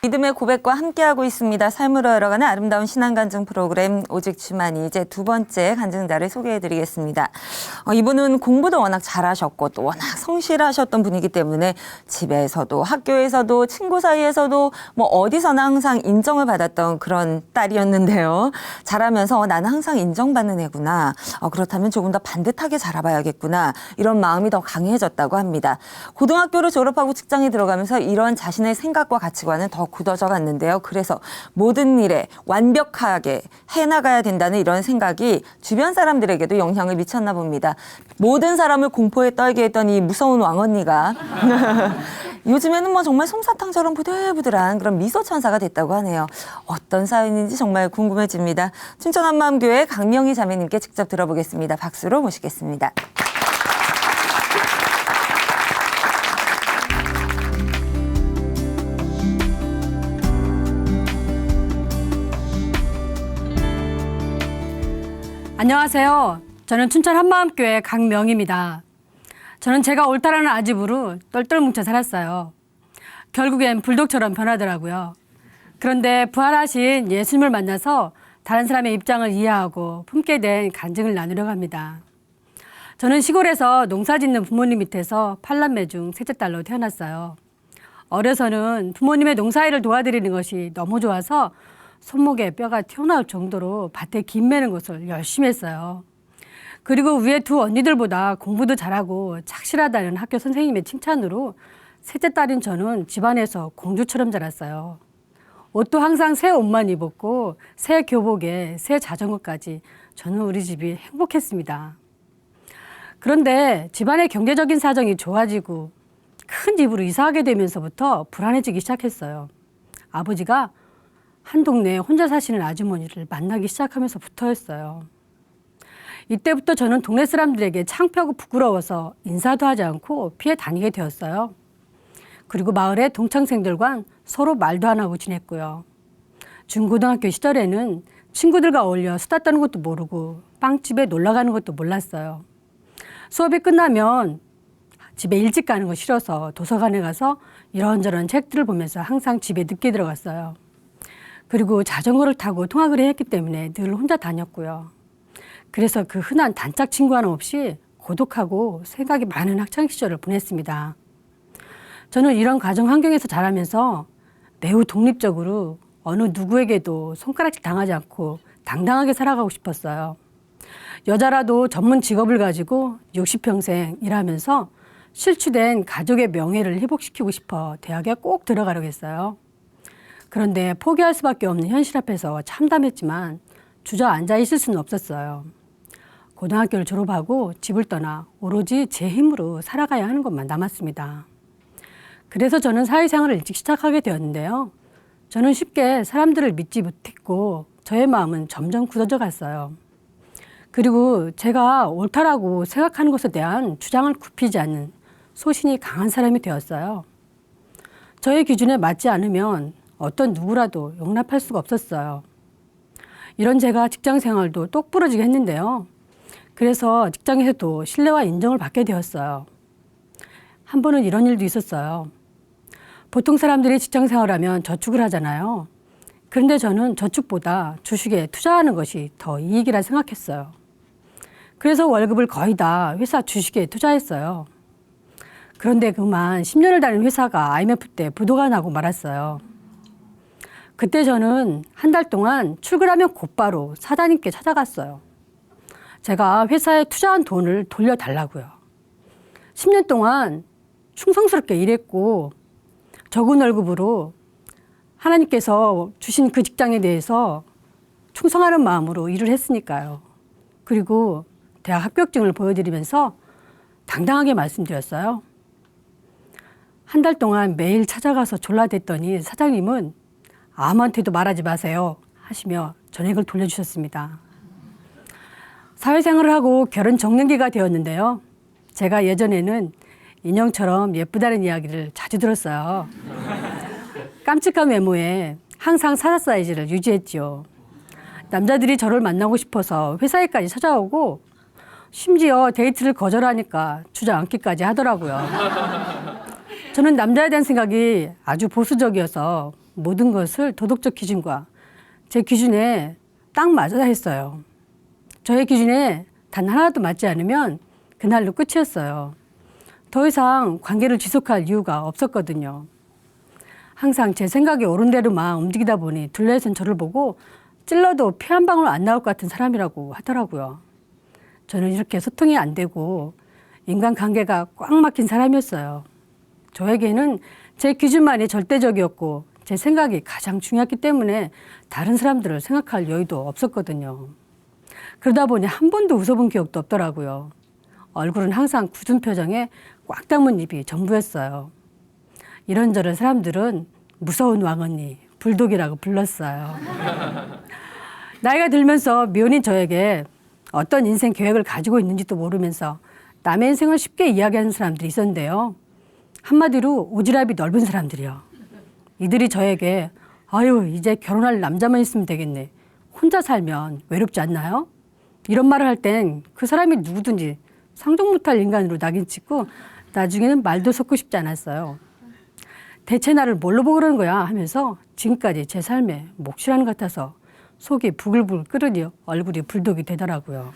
믿음의 고백과 함께하고 있습니다. 삶으로 열어가는 아름다운 신앙간증 프로그램 오직 주만이 이제 두 번째 간증자를 소개해드리겠습니다. 이분은 공부도 워낙 잘하셨고 또 워낙 성실하셨던 분이기 때문에 집에서도 학교에서도 친구 사이에서도 뭐 어디서나 항상 인정을 받았던 그런 딸이었는데요. 자라면서 나는 항상 인정받는 애구나. 그렇다면 조금 더 반듯하게 자라봐야겠구나. 이런 마음이 더 강해졌다고 합니다. 고등학교를 졸업하고 직장에 들어가면서 이런 자신의 생각과 가치관은 더 굳어져 갔는데요. 그래서 모든 일에 완벽하게 해나가야 된다는 이런 생각이 주변 사람들에게도 영향을 미쳤나 봅니다. 모든 사람을 공포에 떨게 했던 이 무서운 왕언니가 요즘에는 뭐 정말 솜사탕처럼 부들부들한 그런 미소천사가 됐다고 하네요. 어떤 사연인지 정말 궁금해집니다. 춘천 한마음교회 강명희 자매님께 직접 들어보겠습니다. 박수로 모시겠습니다. 안녕하세요. 저는 춘천 한마음교회 강명희입니다. 저는 제가 옳다라는 아집으로 똘똘 뭉쳐 살았어요. 결국엔 불독처럼 변하더라고요. 그런데 부활하신 예수님을 만나서 다른 사람의 입장을 이해하고 품게 된 간증을 나누려고 합니다. 저는 시골에서 농사 짓는 부모님 밑에서 8남매 중 셋째 딸로 태어났어요. 어려서는 부모님의 농사일을 도와드리는 것이 너무 좋아서 손목에 뼈가 튀어나올 정도로 밭에 김 매는 것을 열심히 했어요. 그리고 위에 두 언니들보다 공부도 잘하고 착실하다는 학교 선생님의 칭찬으로 셋째 딸인 저는 집안에서 공주처럼 자랐어요. 옷도 항상 새 옷만 입었고 새 교복에 새 자전거까지 저는 우리 집이 행복했습니다. 그런데 집안의 경제적인 사정이 좋아지고 큰 집으로 이사하게 되면서부터 불안해지기 시작했어요. 아버지가 한 동네에 혼자 사시는 아주머니를 만나기 시작하면서부터였어요. 이때부터 저는 동네 사람들에게 창피하고 부끄러워서 인사도 하지 않고 피해 다니게 되었어요. 그리고 마을의 동창생들과 서로 말도 안 하고 지냈고요. 중고등학교 시절에는 친구들과 어울려 수다 떠는 것도 모르고 빵집에 놀러 가는 것도 몰랐어요. 수업이 끝나면 집에 일찍 가는 거 싫어서 도서관에 가서 이런저런 책들을 보면서 항상 집에 늦게 들어갔어요. 그리고 자전거를 타고 통학을 해야 했기 때문에 늘 혼자 다녔고요. 그래서 그 흔한 단짝 친구 하나 없이 고독하고 생각이 많은 학창 시절을 보냈습니다. 저는 이런 가정 환경에서 자라면서 매우 독립적으로 어느 누구에게도 손가락질 당하지 않고 당당하게 살아가고 싶었어요. 여자라도 전문 직업을 가지고 60평생 일하면서 실추된 가족의 명예를 회복시키고 싶어 대학에 꼭 들어가려고 했어요. 그런데 포기할 수밖에 없는 현실 앞에서 참담했지만 주저앉아 있을 수는 없었어요. 고등학교를 졸업하고 집을 떠나 오로지 제 힘으로 살아가야 하는 것만 남았습니다. 그래서 저는 사회생활을 일찍 시작하게 되었는데요. 저는 쉽게 사람들을 믿지 못했고 저의 마음은 점점 굳어져 갔어요. 그리고 제가 옳다라고 생각하는 것에 대한 주장을 굽히지 않는 소신이 강한 사람이 되었어요. 저의 기준에 맞지 않으면 어떤 누구라도 용납할 수가 없었어요. 이런 제가 직장 생활도 똑부러지게 했는데요. 그래서 직장에서도 신뢰와 인정을 받게 되었어요. 한 번은 이런 일도 있었어요. 보통 사람들이 직장 생활하면 저축을 하잖아요. 그런데 저는 저축보다 주식에 투자하는 것이 더 이익이라 생각했어요. 그래서 월급을 거의 다 회사 주식에 투자했어요. 그런데 그만 10년을 다닌 회사가 IMF 때 부도가 나고 말았어요. 그때 저는 한 달 동안 출근하면 곧바로 사장님께 찾아갔어요. 제가 회사에 투자한 돈을 돌려달라고요. 10년 동안 충성스럽게 일했고 적은 월급으로 하나님께서 주신 그 직장에 대해서 충성하는 마음으로 일을 했으니까요. 그리고 대학 합격증을 보여드리면서 당당하게 말씀드렸어요. 한 달 동안 매일 찾아가서 졸라댔더니 사장님은 아무한테도 말하지 마세요 하시며 전액을 돌려주셨습니다. 사회생활을 하고 결혼 정년기가 되었는데요. 제가 예전에는 인형처럼 예쁘다는 이야기를 자주 들었어요. 깜찍한 외모에 항상 44 사이즈를 유지했지요. 남자들이 저를 만나고 싶어서 회사에까지 찾아오고 심지어 데이트를 거절하니까 주저앉기까지 하더라고요. 저는 남자에 대한 생각이 아주 보수적이어서 모든 것을 도덕적 기준과 제 기준에 딱 맞아야 했어요. 저의 기준에 단 하나도 맞지 않으면 그날로 끝이었어요. 더 이상 관계를 지속할 이유가 없었거든요. 항상 제 생각이 옳은 대로만 움직이다 보니 둘레에선 저를 보고 찔러도 피 한 방울 안 나올 것 같은 사람이라고 하더라고요. 저는 이렇게 소통이 안 되고 인간관계가 꽉 막힌 사람이었어요. 저에게는 제 기준만이 절대적이었고 제 생각이 가장 중요했기 때문에 다른 사람들을 생각할 여유도 없었거든요. 그러다 보니 한 번도 웃어본 기억도 없더라고요. 얼굴은 항상 굳은 표정에 꽉 담은 입이 전부였어요. 이런저런 사람들은 무서운 왕언니, 불독이라고 불렀어요. 나이가 들면서 미혼인 저에게 어떤 인생 계획을 가지고 있는지도 모르면서 남의 인생을 쉽게 이야기하는 사람들이 있었는데요. 한마디로 오지랖이 넓은 사람들이요. 이들이 저에게 아유 이제 결혼할 남자만 있으면 되겠네. 혼자 살면 외롭지 않나요? 이런 말을 할 땐 그 사람이 누구든지 상종 못할 인간으로 낙인 찍고 나중에는 말도 섞고 싶지 않았어요. 대체 나를 뭘로 보고 그러는 거야 하면서 지금까지 제 삶에 몫이라는 것 같아서 속이 부글부글 끓으니 얼굴이 불독이 되더라고요.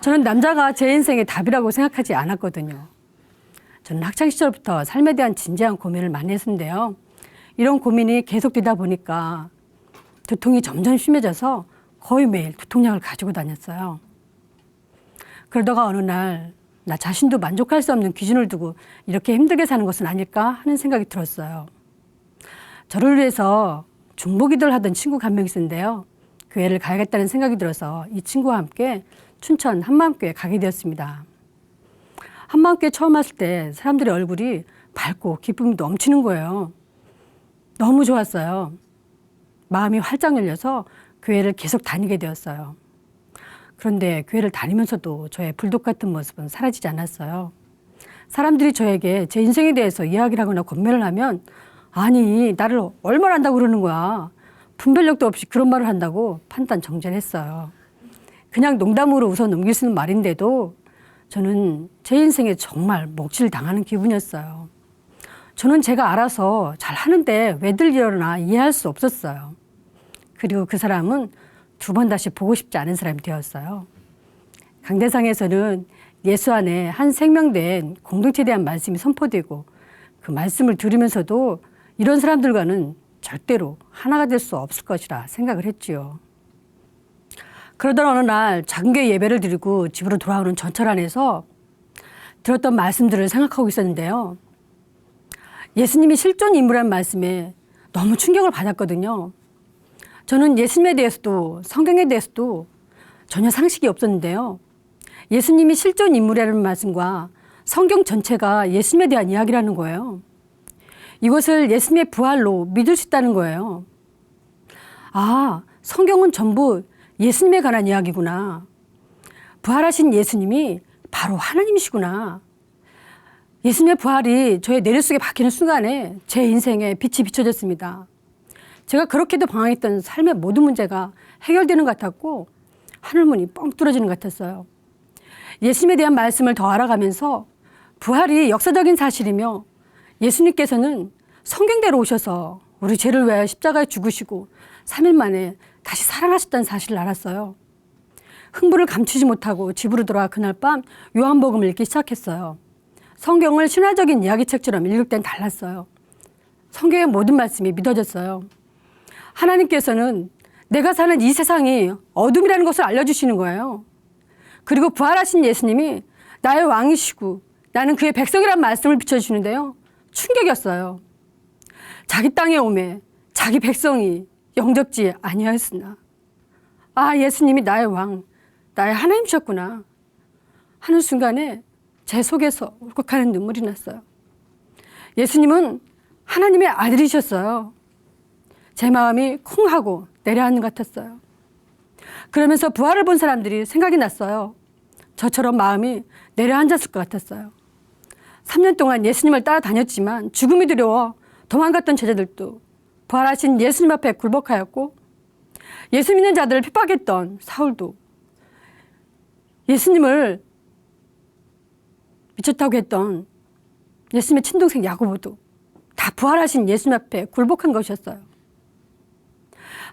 저는 남자가 제 인생의 답이라고 생각하지 않았거든요. 저는 학창시절부터 삶에 대한 진지한 고민을 많이 했는데요. 이런 고민이 계속되다 보니까 두통이 점점 심해져서 거의 매일 두통약을 가지고 다녔어요. 그러다가 어느 날 나 자신도 만족할 수 없는 기준을 두고 이렇게 힘들게 사는 것은 아닐까 하는 생각이 들었어요. 저를 위해서 중보기도를 하던 친구가 한 명 있었는데요. 교회를 가야겠다는 생각이 들어서 이 친구와 함께 춘천 한마음교회 가게 되었습니다. 한마음교회 처음 왔을 때 사람들의 얼굴이 밝고 기쁨이 넘치는 거예요. 너무 좋았어요. 마음이 활짝 열려서 교회를 계속 다니게 되었어요. 그런데 교회를 다니면서도 저의 불독 같은 모습은 사라지지 않았어요. 사람들이 저에게 제 인생에 대해서 이야기를 하거나 권면을 하면 아니 나를 얼마나 안다고 그러는 거야. 분별력도 없이 그런 말을 한다고 판단 정죄를 했어요. 그냥 농담으로 웃어 넘길 수 있는 말인데도 저는 제 인생에 정말 먹칠을 당하는 기분이었어요. 저는 제가 알아서 잘 하는데 왜들 이러나 이해할 수 없었어요. 그리고 그 사람은 두 번 다시 보고 싶지 않은 사람이 되었어요. 강대상에서는 예수 안에 한 생명된 공동체에 대한 말씀이 선포되고 그 말씀을 들으면서도 이런 사람들과는 절대로 하나가 될 수 없을 것이라 생각을 했지요. 그러던 어느 날 작은 교회 예배를 드리고 집으로 돌아오는 전철 안에서 들었던 말씀들을 생각하고 있었는데요. 예수님이 실존 인물이라는 말씀에 너무 충격을 받았거든요. 저는 예수님에 대해서도 성경에 대해서도 전혀 상식이 없었는데요. 예수님이 실존 인물이라는 말씀과 성경 전체가 예수님에 대한 이야기라는 거예요. 이것을 예수님의 부활로 믿을 수 있다는 거예요. 아, 성경은 전부 예수님에 관한 이야기구나. 부활하신 예수님이 바로 하나님이시구나. 예수님의 부활이 저의 내리 속에 박히는 순간에 제 인생에 빛이 비춰졌습니다. 제가 그렇게도 방황했던 삶의 모든 문제가 해결되는 것 같았고 하늘문이 뻥 뚫어지는 것 같았어요. 예수님에 대한 말씀을 더 알아가면서 부활이 역사적인 사실이며 예수님께서는 성경대로 오셔서 우리 죄를 위하여 십자가에 죽으시고 3일 만에 다시 살아나셨다는 사실을 알았어요. 흥분을 감추지 못하고 집으로 돌아와 그날 밤 요한복음을 읽기 시작했어요. 성경을 신화적인 이야기책처럼 읽을 땐 달랐어요. 성경의 모든 말씀이 믿어졌어요. 하나님께서는 내가 사는 이 세상이 어둠이라는 것을 알려주시는 거예요. 그리고 부활하신 예수님이 나의 왕이시고 나는 그의 백성이라는 말씀을 비춰주시는데요. 충격이었어요. 자기 땅에 오매 자기 백성이 영접지 아니하였으나 아 예수님이 나의 왕, 나의 하나님이셨구나 하는 순간에 제 속에서 울컥하는 눈물이 났어요. 예수님은 하나님의 아들이셨어요. 제 마음이 쿵 하고 내려앉는 것 같았어요. 그러면서 부활을 본 사람들이 생각이 났어요. 저처럼 마음이 내려앉았을 것 같았어요. 3년 동안 예수님을 따라다녔지만 죽음이 두려워 도망갔던 제자들도 부활하신 예수님 앞에 굴복하였고 예수 믿는 자들을 핍박했던 사울도 예수님을 미쳤다고 했던 예수님의 친동생 야고보도 다 다 부활하신 예수님 앞에 굴복한 것이었어요.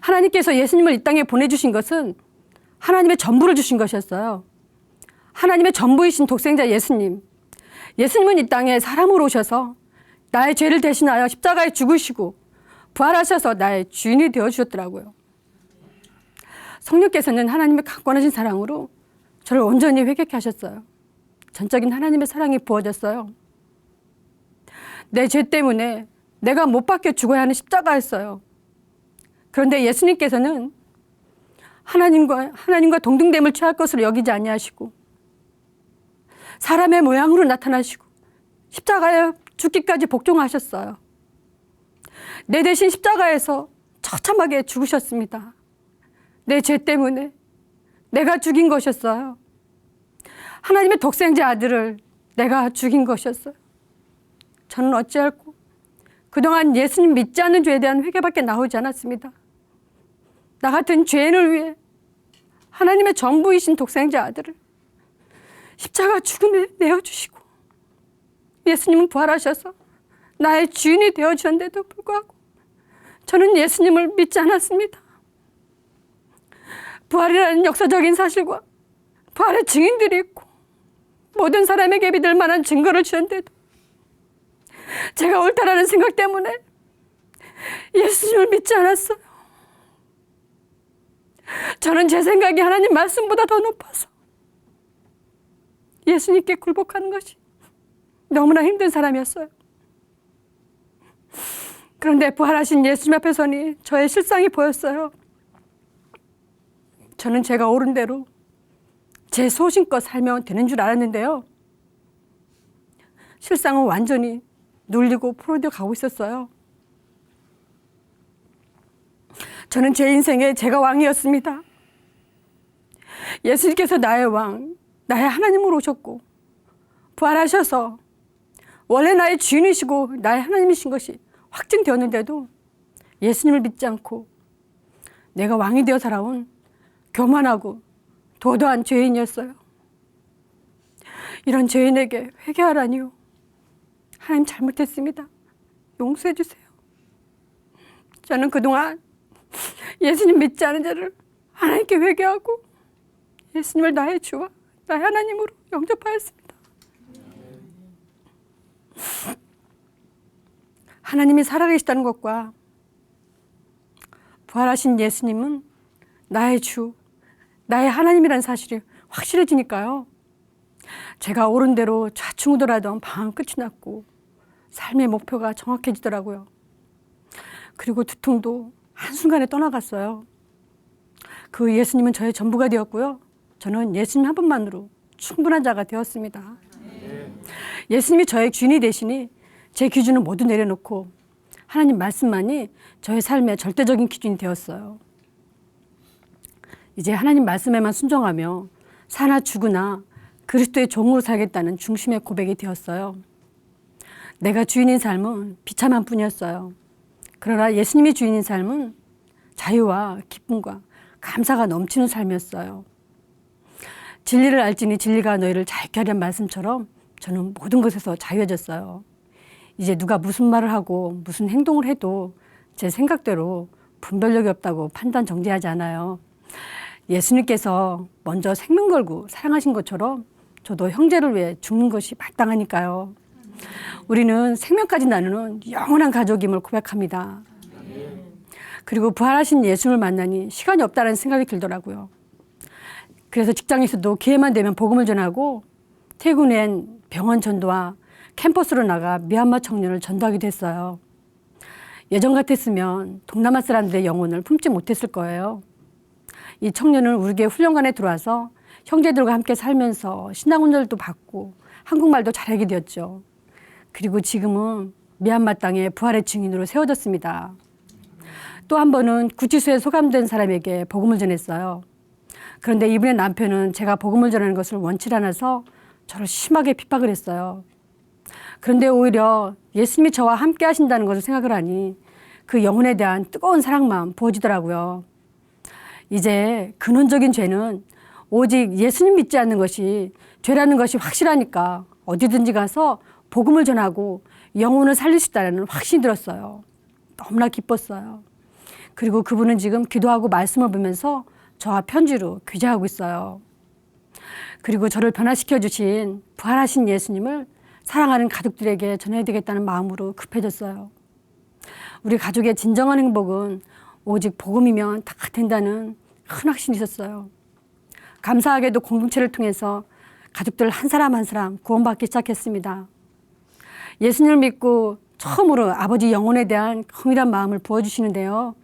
하나님께서 예수님을 이 땅에 보내주신 것은 하나님의 전부를 주신 것이었어요. 하나님의 전부이신 독생자 예수님. 예수님은 이 땅에 사람으로 오셔서 나의 죄를 대신하여 십자가에 죽으시고 부활하셔서 나의 주인이 되어주셨더라고요. 성령께서는 하나님의 강권하신 사랑으로 저를 온전히 회개케 하셨어요. 전적인 하나님의 사랑이 부어졌어요. 내 죄 때문에 내가 못 박혀 죽어야 하는 십자가였어요. 그런데 예수님께서는 하나님과 동등됨을 취할 것으로 여기지 아니하시고 사람의 모양으로 나타나시고 십자가에 죽기까지 복종하셨어요. 내 대신 십자가에서 처참하게 죽으셨습니다. 내 죄 때문에 내가 죽인 것이었어요. 하나님의 독생자 아들을 내가 죽인 것이었어요. 저는 어찌할꼬 그동안 예수님 믿지 않는 죄에 대한 회개밖에 나오지 않았습니다. 나 같은 죄인을 위해 하나님의 전부이신 독생자 아들을 십자가 죽음에 내어주시고 예수님은 부활하셔서 나의 주인이 되어주셨는데도 불구하고 저는 예수님을 믿지 않았습니다. 부활이라는 역사적인 사실과 부활의 증인들이 있고 모든 사람에게 믿을 만한 증거를 주셨는데도 제가 옳다라는 생각 때문에 예수님을 믿지 않았어요. 저는 제 생각이 하나님 말씀보다 더 높아서 예수님께 굴복하는 것이 너무나 힘든 사람이었어요. 그런데 부활하신 예수님 앞에 서니 저의 실상이 보였어요. 저는 제가 옳은 대로 제 소신껏 살면 되는 줄 알았는데요. 실상은 완전히 눌리고 포로되어 가고 있었어요. 저는 제 인생에 제가 왕이었습니다. 예수님께서 나의 왕, 나의 하나님으로 오셨고 부활하셔서 원래 나의 주인이시고 나의 하나님이신 것이 확증되었는데도 예수님을 믿지 않고 내가 왕이 되어 살아온 교만하고 도도한 죄인이었어요. 이런 죄인에게 회개하라니요. 하나님 잘못했습니다. 용서해 주세요. 저는 그동안 예수님 믿지 않은 자를 하나님께 회개하고 예수님을 나의 주와 나의 하나님으로 영접하였습니다. 하나님이 살아계시다는 것과 부활하신 예수님은 나의 주, 나의 하나님이라는 사실이 확실해지니까요. 제가 옳은 대로 좌충우돌하던 방황 끝이 났고 삶의 목표가 정확해지더라고요. 그리고 두통도 한순간에 떠나갔어요. 그 예수님은 저의 전부가 되었고요. 저는 예수님 한 분만으로 충분한 자가 되었습니다. 예수님이 저의 주인이 되시니 제 기준은 모두 내려놓고 하나님 말씀만이 저의 삶의 절대적인 기준이 되었어요. 이제 하나님 말씀에만 순종하며 사나 죽으나 그리스도의 종으로 살겠다는 중심의 고백이 되었어요. 내가 주인인 삶은 비참한 뿐이었어요. 그러나 예수님이 주인인 삶은 자유와 기쁨과 감사가 넘치는 삶이었어요. 진리를 알지니 진리가 너희를 자유케 하련 말씀처럼 저는 모든 것에서 자유해졌어요. 이제 누가 무슨 말을 하고 무슨 행동을 해도 제 생각대로 분별력이 없다고 판단 정죄하지 않아요. 예수님께서 먼저 생명 걸고 사랑하신 것처럼 저도 형제를 위해 죽는 것이 마땅하니까요. 우리는 생명까지 나누는 영원한 가족임을 고백합니다. 그리고 부활하신 예수를 만나니 시간이 없다는 생각이 들더라고요. 그래서 직장에서도 기회만 되면 복음을 전하고 퇴근 후엔 병원 전도와 캠퍼스로 나가 미얀마 청년을 전도하기도 했어요. 예전 같았으면 동남아 사람들의 영혼을 품지 못했을 거예요. 이 청년은 우리교회 훈련관에 들어와서 형제들과 함께 살면서 신앙훈련도 받고 한국말도 잘하게 되었죠. 그리고 지금은 미얀마 땅에 부활의 증인으로 세워졌습니다. 또 한 번은 구치소에 소감된 사람에게 복음을 전했어요. 그런데 이분의 남편은 제가 복음을 전하는 것을 원치 않아서 저를 심하게 핍박을 했어요. 그런데 오히려 예수님이 저와 함께 하신다는 것을 생각을 하니 그 영혼에 대한 뜨거운 사랑만 부어지더라고요. 이제 근원적인 죄는 오직 예수님 믿지 않는 것이 죄라는 것이 확실하니까 어디든지 가서 복음을 전하고 영혼을 살릴 수 있다는 확신이 들었어요. 너무나 기뻤어요. 그리고 그분은 지금 기도하고 말씀을 보면서 저와 편지로 교제하고 있어요. 그리고 저를 변화시켜 주신 부활하신 예수님을 사랑하는 가족들에게 전해야 되겠다는 마음으로 급해졌어요. 우리 가족의 진정한 행복은 오직 복음이면 다 된다는 큰 확신이 있었어요. 감사하게도 공동체를 통해서 가족들 한 사람 한 사람 구원받기 시작했습니다. 예수님을 믿고 처음으로 아버지 영혼에 대한 긍휼한 마음을 부어주시는데요.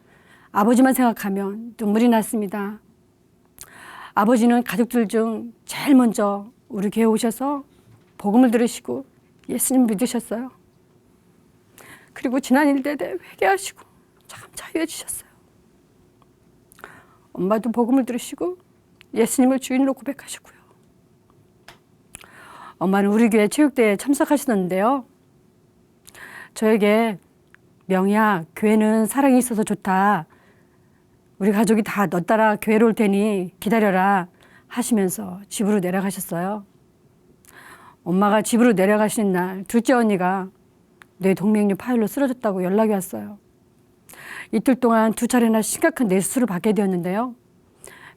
아버지만 생각하면 눈물이 났습니다. 아버지는 가족들 중 제일 먼저 우리 교회 오셔서 복음을 들으시고 예수님 믿으셨어요. 그리고 지난 일들에 대해 회개하시고 참 자유해 주셨어요. 엄마도 복음을 들으시고 예수님을 주인으로 고백하셨고요. 엄마는 우리 교회 체육대회에 참석하셨는데요. 저에게 명희야, 교회는 사랑이 있어서 좋다. 우리 가족이 다 너 따라 교회로 올 테니 기다려라 하시면서 집으로 내려가셨어요. 엄마가 집으로 내려가시는 날 둘째 언니가 뇌동맥류 파열로 쓰러졌다고 연락이 왔어요. 이틀 동안 2차례나 심각한 뇌수술을 받게 되었는데요.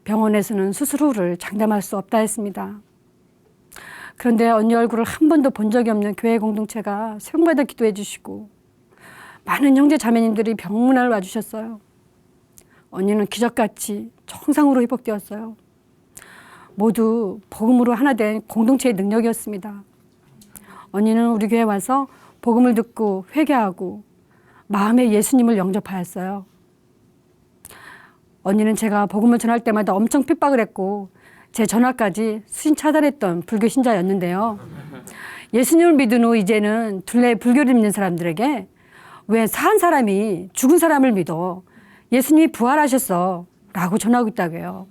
병원에서는 수술 후를 장담할 수 없다 했습니다. 그런데 언니 얼굴을 한 번도 본 적이 없는 교회 공동체가 새벽마다 기도해 주시고 많은 형제 자매님들이 병문안을 와주셨어요. 언니는 기적같이 정상으로 회복되었어요. 모두 복음으로 하나 된 공동체의 능력이었습니다. 언니는 우리 교회에 와서 복음을 듣고 회개하고 마음에 예수님을 영접하였어요. 언니는 제가 복음을 전할 때마다 엄청 핍박을 했고 제 전화까지 수신 차단했던 불교 신자였는데요. 예수님을 믿은 후 이제는 둘레 불교를 믿는 사람들에게 왜 산 사람이 죽은 사람을 믿어? 예수님이 부활하셨어 라고 전하고 있다고 해요.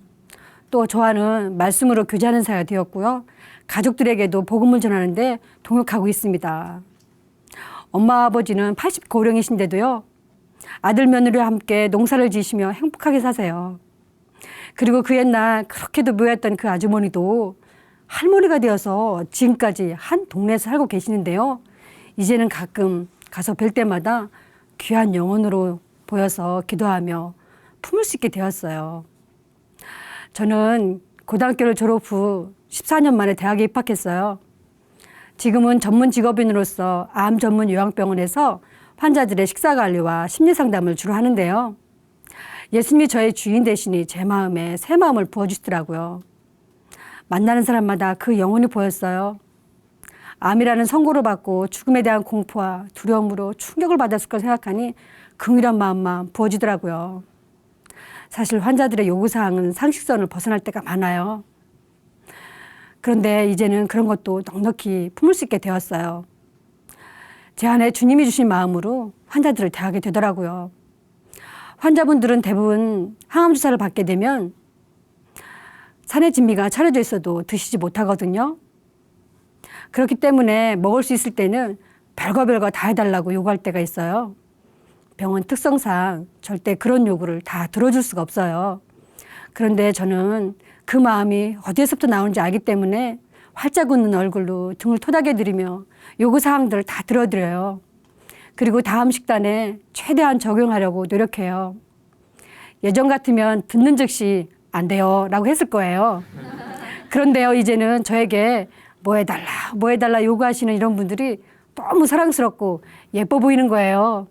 또 저와는 말씀으로 교제하는 사이가 되었고요. 가족들에게도 복음을 전하는데 동역하고 있습니다. 엄마 아버지는 89령이신데도요. 아들 며느리와 함께 농사를 지으시며 행복하게 사세요. 그리고 그 옛날 그렇게도 묘했던 그 아주머니도 할머니가 되어서 지금까지 한 동네에서 살고 계시는데요. 이제는 가끔 가서 뵐 때마다 귀한 영혼으로 보여서 기도하며 품을 수 있게 되었어요. 저는 고등학교를 졸업 후 14년 만에 대학에 입학했어요. 지금은 전문 직업인으로서 암 전문 요양병원에서 환자들의 식사관리와 심리상담을 주로 하는데요. 예수님이 저의 주인 되시니 제 마음에 새 마음을 부어주시더라고요. 만나는 사람마다 그 영혼이 보였어요. 암이라는 선고를 받고 죽음에 대한 공포와 두려움으로 충격을 받았을 걸 생각하니 긍휼한 마음만 부어지더라고요. 사실 환자들의 요구사항은 상식선을 벗어날 때가 많아요. 그런데 이제는 그런 것도 넉넉히 품을 수 있게 되었어요. 제 안에 주님이 주신 마음으로 환자들을 대하게 되더라고요. 환자분들은 대부분 항암주사를 받게 되면 산의 진미가 차려져 있어도 드시지 못하거든요. 그렇기 때문에 먹을 수 있을 때는 별거 다 해달라고 요구할 때가 있어요. 병원 특성상 절대 그런 요구를 다 들어줄 수가 없어요. 그런데 저는 그 마음이 어디에서부터 나오는지 알기 때문에 활짝 웃는 얼굴로 등을 토닥여드리며 요구사항들을 다 들어드려요. 그리고 다음 식단에 최대한 적용하려고 노력해요. 예전 같으면 듣는 즉시 안 돼요 라고 했을 거예요. 그런데요, 이제는 저에게 뭐 해달라 요구하시는 이런 분들이 너무 사랑스럽고 예뻐 보이는 거예요.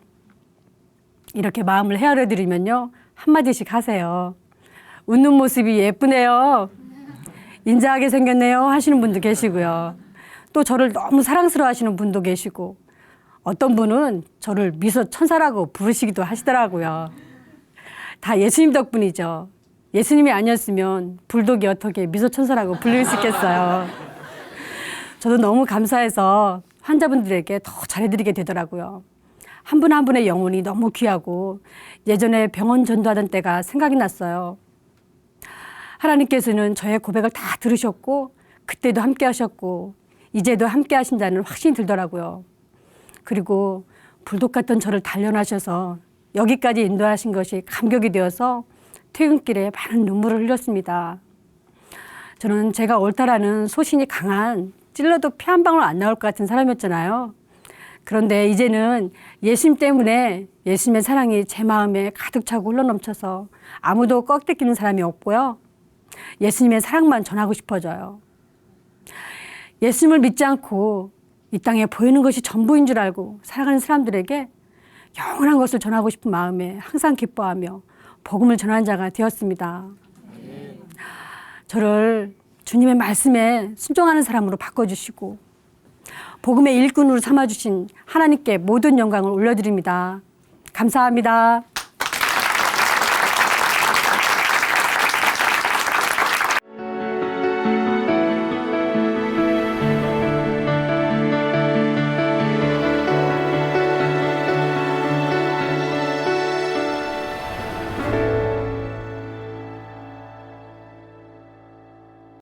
이렇게 마음을 헤아려 드리면요, 한마디씩 하세요. 웃는 모습이 예쁘네요. 인자하게 생겼네요 하시는 분도 계시고요. 또 저를 너무 사랑스러워 하시는 분도 계시고 어떤 분은 저를 미소 천사라고 부르시기도 하시더라고요. 다 예수님 덕분이죠. 예수님이 아니었으면 불독이 어떻게 미소 천사라고 불릴 수 있겠어요. 저도 너무 감사해서 환자분들에게 더 잘해드리게 되더라고요. 한 분 한 분의 영혼이 너무 귀하고 예전에 병원 전도하던 때가 생각이 났어요. 하나님께서는 저의 고백을 다 들으셨고 그때도 함께 하셨고 이제도 함께 하신다는 확신이 들더라고요. 그리고 불독 같던 저를 단련하셔서 여기까지 인도하신 것이 감격이 되어서 퇴근길에 많은 눈물을 흘렸습니다. 저는 제가 옳다라는 소신이 강한 찔러도 피 한 방울 안 나올 것 같은 사람이었잖아요. 그런데 이제는 예수님 때문에 예수님의 사랑이 제 마음에 가득 차고 흘러넘쳐서 아무도 꺾이는 사람이 없고요. 예수님의 사랑만 전하고 싶어져요. 예수님을 믿지 않고 이 땅에 보이는 것이 전부인 줄 알고 살아가는 사람들에게 영원한 것을 전하고 싶은 마음에 항상 기뻐하며 복음을 전하는 자가 되었습니다. 저를 주님의 말씀에 순종하는 사람으로 바꿔주시고 복음의 일꾼으로 삼아주신 하나님께 모든 영광을 올려드립니다. 감사합니다.